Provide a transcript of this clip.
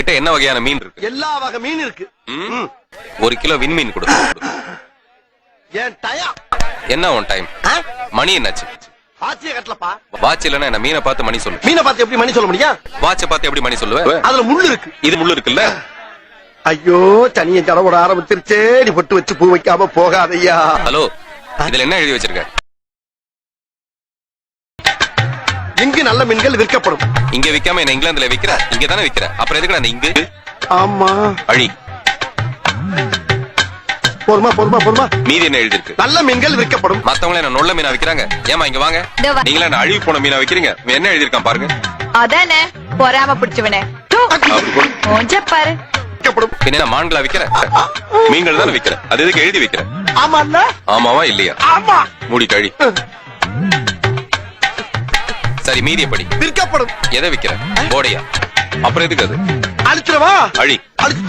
கிட்ட என்ன வகையான மீன் இருக்கு? எல்லா வகை மீன் இருக்கு. 1 கிலோ விண்மீன் கொடு. ஏன் டயம்? என்ன உன் டைம்? மணி என்னாச்சு? வாட்சிய கட்டலப்பா. வாட்ச் இல்லன்னா என்ன மீனை பார்த்து மணி சொல்லு. மீனை பார்த்து எப்படி மணி சொல்ல முடியும்? வாட்சை பார்த்து எப்படி மணி சொல்லுவ? அதுல முள்ளு இருக்கு. இது முள்ளு இருக்குல்ல? ஐயோ தனிய ஜடவோட ஆரம்பிச்சிருச்சே. நீ பொட்டு வச்சு பூ வைக்காம போகாதையா. ஹலோ, இதுல என்ன எழுதி வச்சிருக்க? இங்கு நல்ல மீன்கள் விற்கப்படும். இங்க விக்காம என்ன இங்கிலாந்துல விக்கிற? இங்க தானே விக்கிற. அப்புறம் எதுக்கு அந்த இங்கு? ஆமா. அழி. பொறுமா பொறுமா பொறுமா. மீதி என்ன எழுதி இருக்கு? நல்ல மீன்கள் விற்கப்படும். மத்தவங்க என்ன நொல்ல மீனா விக்கிறாங்க? ஏமா இங்க வாங்க. நீங்களா என்ன அழுகி போன மீனா விக்கிறீங்க? என்ன எழுதி இருக்கான் பாருங்க. அதானே பொறாம பிடிச்சவனே. பாரு. பின்ன மான்களா விக்கிற? மீன்கள் தானே விக்கிற. அது எதுக்கு எழுதி வைக்கிற? ஆமா. ஆமாவா இல்லையா? ஆமா. மூடி கழி. சரி, மீதிய படி. விற்கப்படும். எதை விக்கிற? போடையா? அப்புறம் எதுக்கு அது? அழிச்சிடவா? அழி. அழிச்சு